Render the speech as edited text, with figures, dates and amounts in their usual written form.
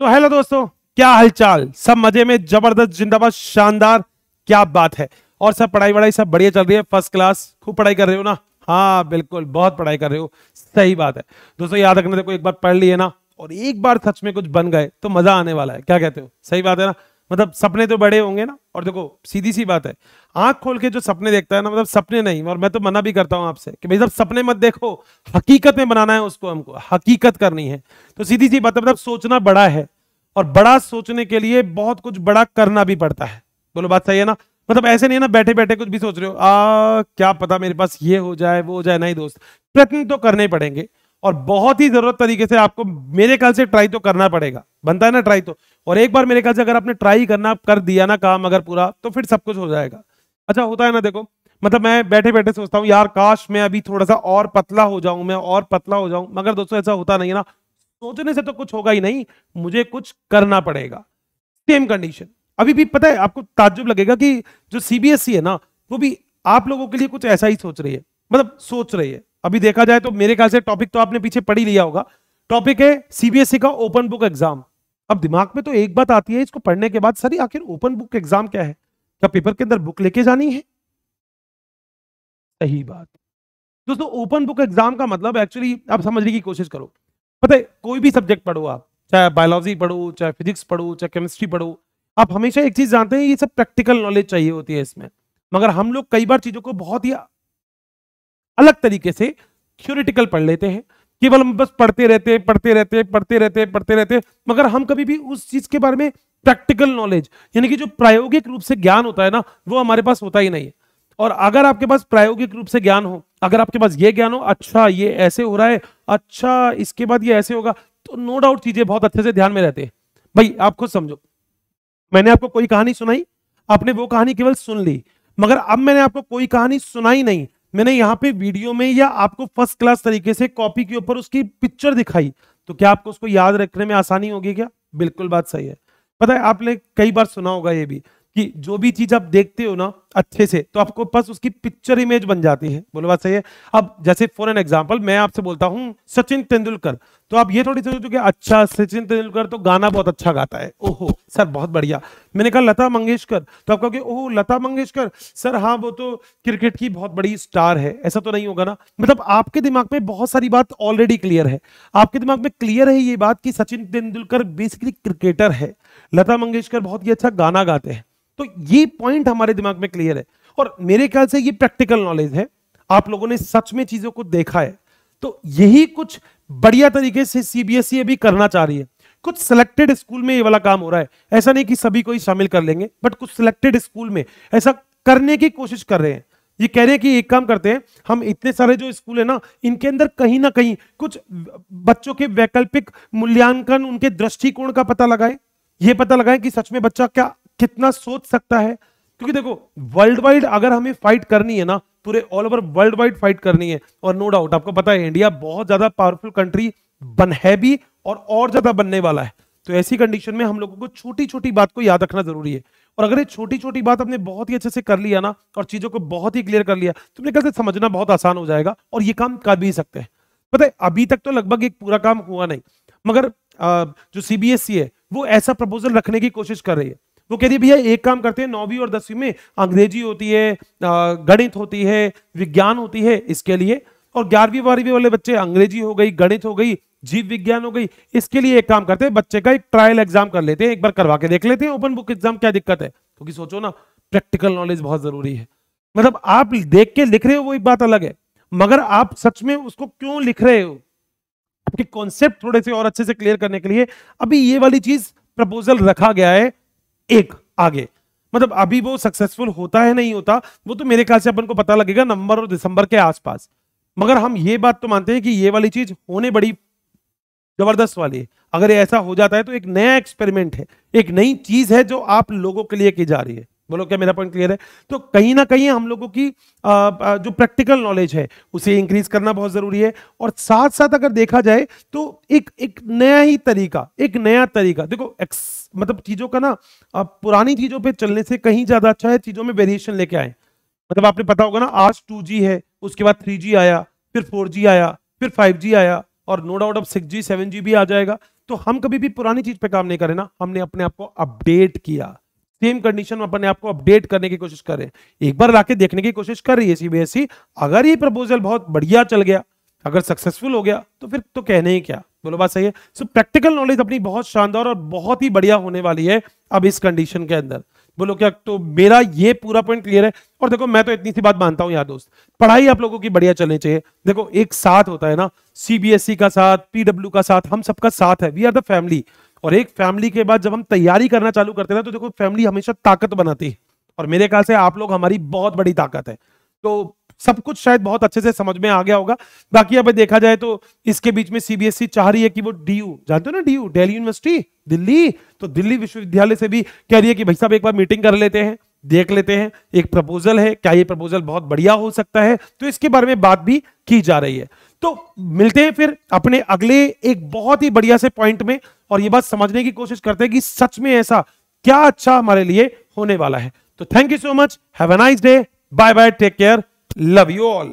तो हेलो दोस्तों, क्या हालचाल? सब मजे में, जबरदस्त, जिंदाबाद, शानदार। क्या बात है। और सब पढ़ाई वढ़ाई सब बढ़िया चल रही है? First class? खूब पढ़ाई कर रहे हो ना? हाँ बिल्कुल, बहुत पढ़ाई कर रहे हो। सही बात है दोस्तों, याद रखना, देखो एक बार पढ़ लिए ना और एक बार सच में कुछ बन गए तो मजा आने वाला है। क्या कहते हो? सही बात है ना? मतलब सपने तो बड़े होंगे ना। और देखो सीधी सी बात है, आंख खोल के जो सपने देखता है ना, मतलब सपने नहीं, और मैं तो मना भी करता हूं आपसे कि भाई जब सपने मत देखो, हकीकत में बनाना है उसको, हमको हकीकत करनी है। तो सीधी सी बात है, मतलब सोचना बड़ा है और बड़ा सोचने के लिए बहुत कुछ बड़ा करना भी पड़ता है। बोलो बात सही है ना? मतलब ऐसे नहीं है ना बैठे बैठे कुछ भी सोच रहे हो, क्या पता मेरे पास ये हो जाए वो हो जाए। नहीं दोस्त, प्रयत्न तो करने पड़ेंगे और बहुत ही जरूरत तरीके से आपको मेरे ख्याल से ट्राई तो करना पड़ेगा। बनता है ना ट्राई तो। और एक बार मेरे ख्याल से अगर आपने ट्राई करना कर दिया ना काम अगर पूरा, तो फिर सब कुछ हो जाएगा। अच्छा होता है ना, देखो मतलब मैं बैठे बैठे सोचता हूँ यार काश मैं अभी थोड़ा सा और पतला हो जाऊं, मैं और पतला हो जाऊं, मगर दोस्तों ऐसा होता नहीं है ना। सोचने से तो कुछ होगा ही नहीं, मुझे कुछ करना पड़ेगा। सेम कंडीशन अभी भी, पता है आपको ताज्जुब लगेगा कि जो सीबीएसई है ना, वो भी आप लोगों के लिए कुछ ऐसा ही सोच रही है। मतलब सोच रही है। अभी देखा जाए तो मेरे ख्याल से टॉपिक तो आपने पीछे पढ़ ही लिया होगा। टॉपिक है सीबीएसई का ओपन बुक एग्जाम। अब दिमाग में तो एक बात आती है इसको पढ़ने के बाद, सर आखिर ओपन बुक एग्जाम क्या है? क्या पेपर के अंदर बुक लेके जानी है? सही बात दोस्तों, ओपन बुक एग्जाम का मतलब एक्चुअली आप समझने की कोशिश करो। पता है कोई भी सब्जेक्ट पढ़ो आप, चाहे बायोलॉजी पढ़ो, चाहे फिजिक्स पढ़ो, चाहे केमिस्ट्री पढ़ो, आप हमेशा एक चीज जानते हैं, ये सब प्रैक्टिकल नॉलेज चाहिए होती है इसमें। मगर हम लोग कई बार चीजों को बहुत ही अलग तरीके से थ्योरेटिकल पढ़ लेते हैं। केवल हम बस पढ़ते रहते पढ़ते रहते पढ़ते रहते पढ़ते रहते, मगर हम कभी भी उस चीज के बारे में प्रैक्टिकल नॉलेज यानी कि जो प्रायोगिक रूप से ज्ञान होता है ना, वो हमारे पास होता ही नहीं है। और अगर आपके पास प्रायोगिक रूप से ज्ञान हो, अगर आपके पास ये ज्ञान हो, अच्छा ये ऐसे हो रहा है, अच्छा इसके बाद ये ऐसे होगा, तो नो डाउट चीजें बहुत अच्छे से ध्यान में रहते हैं। भाई आप खुद समझो, मैंने आपको कोई कहानी सुनाई, आपने वो कहानी केवल सुन ली, मगर अब मैंने आपको कोई कहानी सुनाई नहीं, मैंने यहां पे वीडियो में या आपको फर्स्ट क्लास तरीके से कॉपी के ऊपर उसकी पिक्चर दिखाई, तो क्या आपको उसको याद रखने में आसानी होगी क्या? बिल्कुल बात सही है। पता है आपने कई बार सुना होगा ये भी कि जो भी चीज आप देखते हो ना अच्छे से, तो आपको पास उसकी पिक्चर इमेज बन जाती है। बोलो बात सही है। अब जैसे फॉर एन एग्जांपल मैं आपसे बोलता हूं सचिन तेंदुलकर, तो आप ये थोड़ी सोचो कि अच्छा सचिन तेंदुलकर तो गाना बहुत अच्छा गाता है, ओहो सर बहुत बढ़िया। मैंने कहा लता मंगेशकर, तो आप कहोगे ओह लता मंगेशकर, सर हाँ वो तो क्रिकेट की बहुत बड़ी स्टार है। ऐसा तो नहीं होगा ना। मतलब आपके दिमाग में बहुत सारी बात ऑलरेडी क्लियर है। आपके दिमाग में क्लियर है ये बात कि सचिन तेंदुलकर बेसिकली क्रिकेटर है, लता मंगेशकर बहुत ही अच्छा गाना गाते हैं। तो ये पॉइंट हमारे दिमाग में क्लियर है और मेरे ख्याल से ये प्रैक्टिकल नॉलेज है। आप लोगों ने सच में चीजों को देखा है, तो यही कुछ बढ़िया तरीके से सीबीएसई अभी करना चाह रही है। कुछ सिलेक्टेड स्कूल में ये वाला काम हो रहा है, ऐसा नहीं कि सभी को ही शामिल कर लेंगे, बट कुछ सिलेक्टेड स्कूल में ऐसा करने की कोशिश कर रहे हैं। ये कह रहे हैं कि एक काम करते हैं, हम इतने सारे जो स्कूल है ना, इनके अंदर कहीं ना कहीं कुछ बच्चों के वैकल्पिक मूल्यांकन, उनके दृष्टिकोण का पता लगाएं। ये पता लगाएं कि सच में बच्चा क्या कितना सोच सकता है। क्योंकि देखो वर्ल्ड वाइड अगर हमें फाइट करनी है ना, पूरे all over world wide fight करनी है, और नो डाउट आपको पता है इंडिया बहुत ज्यादा पावरफुल कंट्री बन है भी और ज्यादा बनने वाला है। तो ऐसी कंडीशन में हम लोगों को छोटी छोटी बात को याद रखना जरूरी है। और अगर ये छोटी छोटी बात हमने बहुत ही अच्छे से कर लिया ना और चीजों को बहुत ही क्लियर कर लिया, तो मेरे ख्याल से समझना बहुत आसान हो जाएगा और ये काम कर भी सकते हैं। पता है अभी तक तो लगभग एक पूरा काम हुआ नहीं, मगर जो सीबीएसई है वो ऐसा प्रपोजल रखने की कोशिश कर रही है। वो कह रही है भैया एक काम करते हैं, 9वीं और 10वीं में अंग्रेजी होती है, गणित होती है, विज्ञान होती है इसके लिए, और 11वीं 12वीं वाले बच्चे अंग्रेजी हो गई, गणित हो गई, जीव विज्ञान हो गई, इसके लिए एक काम करते हैं बच्चे का एक ट्रायल एग्जाम कर लेते हैं, एक बार करवा के देख लेते हैं ओपन बुक एग्जाम, क्या दिक्कत है? क्योंकि सोचो ना, प्रैक्टिकल नॉलेज बहुत जरूरी है। मतलब आप देख के लिख रहे हो वो एक बात अलग है, मगर आप सच में उसको क्यों लिख रहे हो, आपके कॉन्सेप्ट थोड़े से और अच्छे से क्लियर करने के लिए अभी ये वाली चीज प्रपोजल रखा गया है एक आगे। मतलब अभी वो सक्सेसफुल होता है नहीं होता, वो तो मेरे ख्याल से अपन को पता लगेगा नवंबर और दिसंबर के आसपास। मगर हम ये बात तो मानते हैं कि ये वाली चीज होने बड़ी जबरदस्त वाली है। अगर ये ऐसा हो जाता है तो एक नया एक्सपेरिमेंट है, एक नई चीज है जो आप लोगों के लिए की जा रही है। बोलो क्या मेरा पॉइंट क्लियर है? तो कहीं ना कहीं हम लोगों की जो प्रैक्टिकल नॉलेज है उसे इंक्रीज करना बहुत जरूरी है। और साथ साथ अगर देखा जाए तो एक एक नया ही तरीका, एक नया तरीका देखो, मतलब चीजों का ना पुरानी चीजों पे चलने से कहीं ज्यादा अच्छा है चीजों में वेरिएशन लेके आए। मतलब आपने पता होगा ना, आज 2G है, उसके बाद 3G आया, फिर 4G आया, फिर 5G आया, और नो डाउट अब 6G 7G भी आ जाएगा। तो हम कभी भी पुरानी चीज पे काम नहीं करें ना, हमने अपने आप को अपडेट किया, सेम कंडीशन में अपने आप को अपडेट करने की कोशिश कर रहे हैं। एक बार लाके देखने की कोशिश कर रही है सीबीएसई, अगर ये प्रपोजल बहुत बढ़िया चल गया, अगर सक्सेसफुल हो गया, तो फिर तो कहने ही क्या, बोलो बात सही है। सो प्रैक्टिकल नॉलेज अपनी बहुत शानदार और बहुत ही बढ़िया होने वाली है अब इस कंडीशन के अंदर, बोलो क्या। तो मेरा ये पूरा पॉइंट क्लियर है। और देखो मैं तो इतनी सी बात मानता हूं यार दोस्त, पढ़ाई आप लोगों की बढ़िया चलनी चाहिए। देखो एक साथ होता है ना, सीबीएसई का साथ, पीडब्ल्यू का साथ, हम सबका साथ है, वी आर द फैमिली। और एक फैमिली के बाद जब हम तैयारी करना चालू करते हैं ना, तो देखो फैमिली हमेशा ताकत बनाती है, और मेरे ख्याल से आप लोग हमारी बहुत बड़ी ताकत है। तो सब कुछ शायद बहुत अच्छे से समझ में आ गया होगा। बाकी अब देखा जाए तो इसके बीच में सीबीएसई चाह रही है कि वो डीयू, जानते हो ना डीयू, दिल्ली यूनिवर्सिटी, दिल्ली, तो दिल्ली विश्वविद्यालय से भी कह रही है कि भाई साहब एक बार मीटिंग कर लेते हैं, देख लेते हैं, एक प्रपोजल है, क्या ये प्रपोजल बहुत बढ़िया हो सकता है, तो इसके बारे में बात भी की जा रही है। तो मिलते हैं फिर अपने अगले एक बहुत ही बढ़िया से पॉइंट में, और ये बात समझने की कोशिश करते हैं कि सच में ऐसा क्या अच्छा हमारे लिए होने वाला है। तो thank you so much, have a nice day, bye bye, take care, love you all.